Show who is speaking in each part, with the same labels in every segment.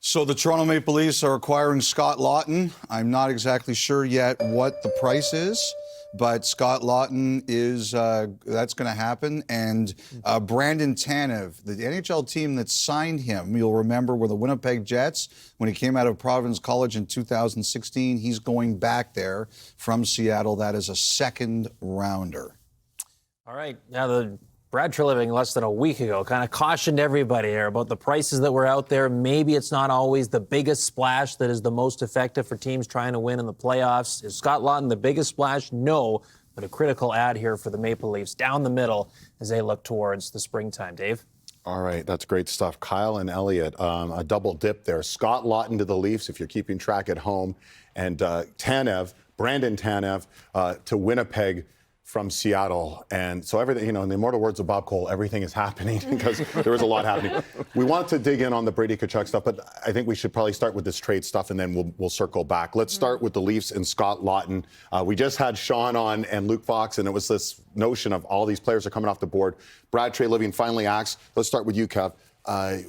Speaker 1: So the Toronto Maple Leafs are acquiring Scott Laughton. I'm not exactly sure yet what the price is, but Scott Laughton is, that's going to happen. And Brandon Tanev, the NHL team that signed him, you'll remember, were the Winnipeg Jets. When he came out of Providence College in 2016, he's going back there from Seattle. That is a second rounder.
Speaker 2: All right. Now, the Brad Treliving less than a week ago kind of cautioned everybody here about the prices that were out there. Maybe it's not always the biggest splash that is the most effective for teams trying to win in the playoffs. Is Scott Laughton the biggest splash? No, but a critical ad here for the Maple Leafs down the middle as they look towards the springtime. Dave?
Speaker 3: All right, that's great stuff. Kyle and Elliot, a double dip there. Scott Laughton to the Leafs, if you're keeping track at home, and Brandon Tanev to Winnipeg from Seattle. And so everything, in the immortal words of Bob Cole, everything is happening because there was a lot happening. We want to dig in on the Brady Tkachuk stuff, but I think we should probably start with this trade stuff and then we'll circle back. Let's start with the Leafs and Scott Laughton. We just had Sean on and Luke Fox, and it was this notion of all these players are coming off the board. Brad Treliving finally acts. Let's start with you, Kev.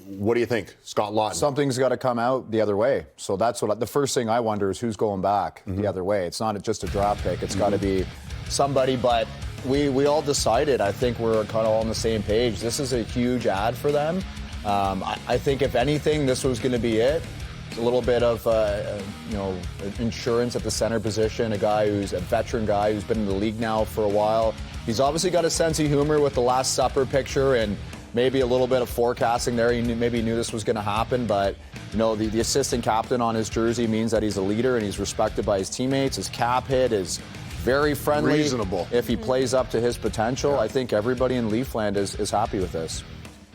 Speaker 3: What do you think, Scott Laughton?
Speaker 4: Something's got to come out the other way. So that's what the first thing I wonder is who's going back the other way. It's not just a draft pick. It's got to be somebody, but we all decided, I think we're kind of all on the same page. This is a huge ad for them. I think if anything, this was going to be it. A little bit of insurance at the center position, a guy who's a veteran guy who's been in the league now for a while. He's obviously got a sense of humor with the Last Supper picture and maybe a little bit of forecasting there. He maybe knew this was going to happen, but the assistant captain on his jersey means that he's a leader and he's respected by his teammates. His cap hit is very friendly.
Speaker 3: Reasonable.
Speaker 4: If he plays up to his potential, I think everybody in Leafland is happy with this.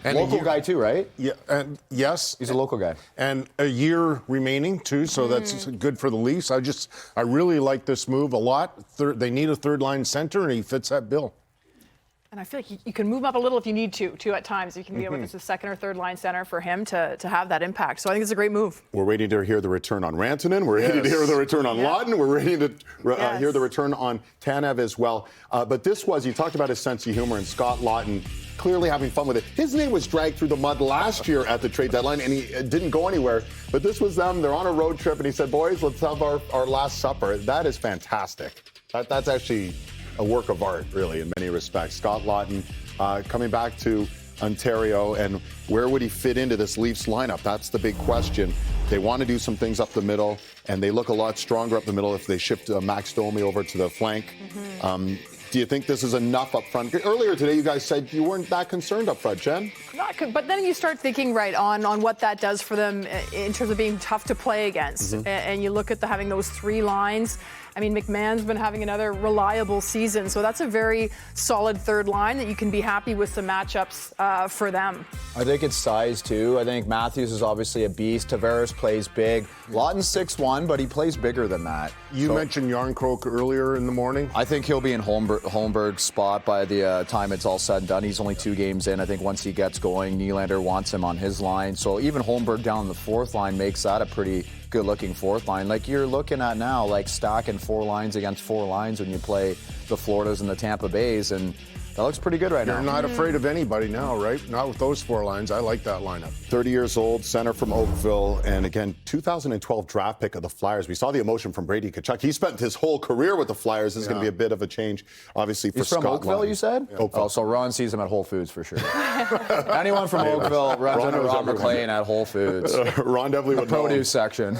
Speaker 3: And
Speaker 4: local guy too, right?
Speaker 3: Yeah, and yes.
Speaker 4: He's a local guy.
Speaker 5: And a year remaining too, so that's good for the Leafs. I really like this move a lot. They need a third-line center, and he fits that bill.
Speaker 6: And I feel like you can move up a little if you need to at times. You can be able to second or third line center for him to have that impact. So I think it's a great move.
Speaker 3: We're waiting to hear the return on Rantanen. We're ready to hear the return on Laughton. We're ready to hear the return on Tanev as well. But this was, you talked about his sense of humor, and Scott Laughton clearly having fun with it. His name was dragged through the mud last year at the trade deadline, and he didn't go anywhere. But this was them. They're on a road trip, and he said, boys, let's have our last supper. That is fantastic. That's actually a work of art, really, in many respects. Scott Laughton coming back to Ontario, and where would he fit into this Leafs lineup? That's the big question. They want to do some things up the middle, and they look a lot stronger up the middle if they shift Max Domi over to the flank. Do you think this is enough up front? Earlier today, you guys said you weren't that concerned up front, Jen.
Speaker 6: But then you start thinking, on what that does for them in terms of being tough to play against. And you look at having those three lines. I mean, McMahon's been having another reliable season, so that's a very solid third line that you can be happy with some matchups for them.
Speaker 4: I think it's size, too. I think Matthews is obviously a beast. Tavares plays big. Laughton's 6'1", but he plays bigger than that.
Speaker 5: You mentioned Yarncroke earlier in the morning.
Speaker 4: I think he'll be in Holmberg's spot by the time it's all said and done. He's only 2 games in. I think once he gets going, Nylander wants him on his line. So even Holmberg down the fourth line makes that a pretty good-looking fourth line. Like you're looking at now, like stacking 4 lines against 4 lines when you play the Floridas and the Tampa Bays, and that looks pretty good right now.
Speaker 5: You're not afraid of anybody now, right? Not with those 4 lines. I like that lineup.
Speaker 3: 30 years old, center from Oakville, and again, 2012 draft pick of the Flyers. We saw the emotion from Brady Tkachuk. He spent his whole career with the Flyers. This is going to be a bit of a change, obviously, for Scott Laughton.
Speaker 4: He's from Oakville, you said?
Speaker 3: Yeah. Oakville.
Speaker 4: Oh, so Ron sees him at Whole Foods for sure. Anyone from Oakville runs into Ron McLean at Whole Foods.
Speaker 3: Ron definitely would know.
Speaker 4: Produce section.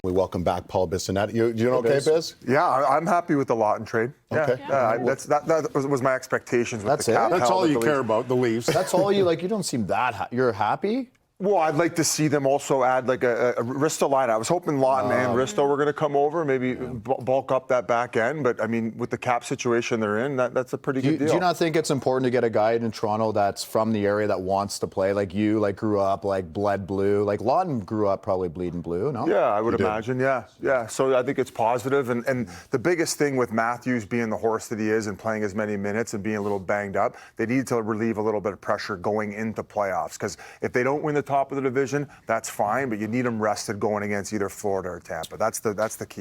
Speaker 3: We welcome back Paul Bissonnette. You doing okay, Biz?
Speaker 7: Yeah, I'm happy with the Laughton trade.
Speaker 3: Okay.
Speaker 7: That was my expectations. With
Speaker 4: That's
Speaker 7: the cap.
Speaker 5: That's all you
Speaker 7: the
Speaker 5: care about, the Leafs.
Speaker 4: That's all you like. You don't seem that you're happy?
Speaker 7: Well, I'd like to see them also add like a Risto line. I was hoping Laughton and Risto were going to come over, maybe bulk up that back end. But I mean, with the cap situation they're in, that's a pretty good deal.
Speaker 4: Do you not think it's important to get a guy in Toronto that's from the area that wants to play? Like you, grew up, bled blue. Like Laughton grew up probably bleeding blue, no?
Speaker 7: Yeah, I would imagine, yeah. So I think it's positive. And the biggest thing with Matthews being the horse that he is and playing as many minutes and being a little banged up, they need to relieve a little bit of pressure going into playoffs. Because if they don't win the top of the division, that's fine, but you need them rested going against either Florida or Tampa. That's the key.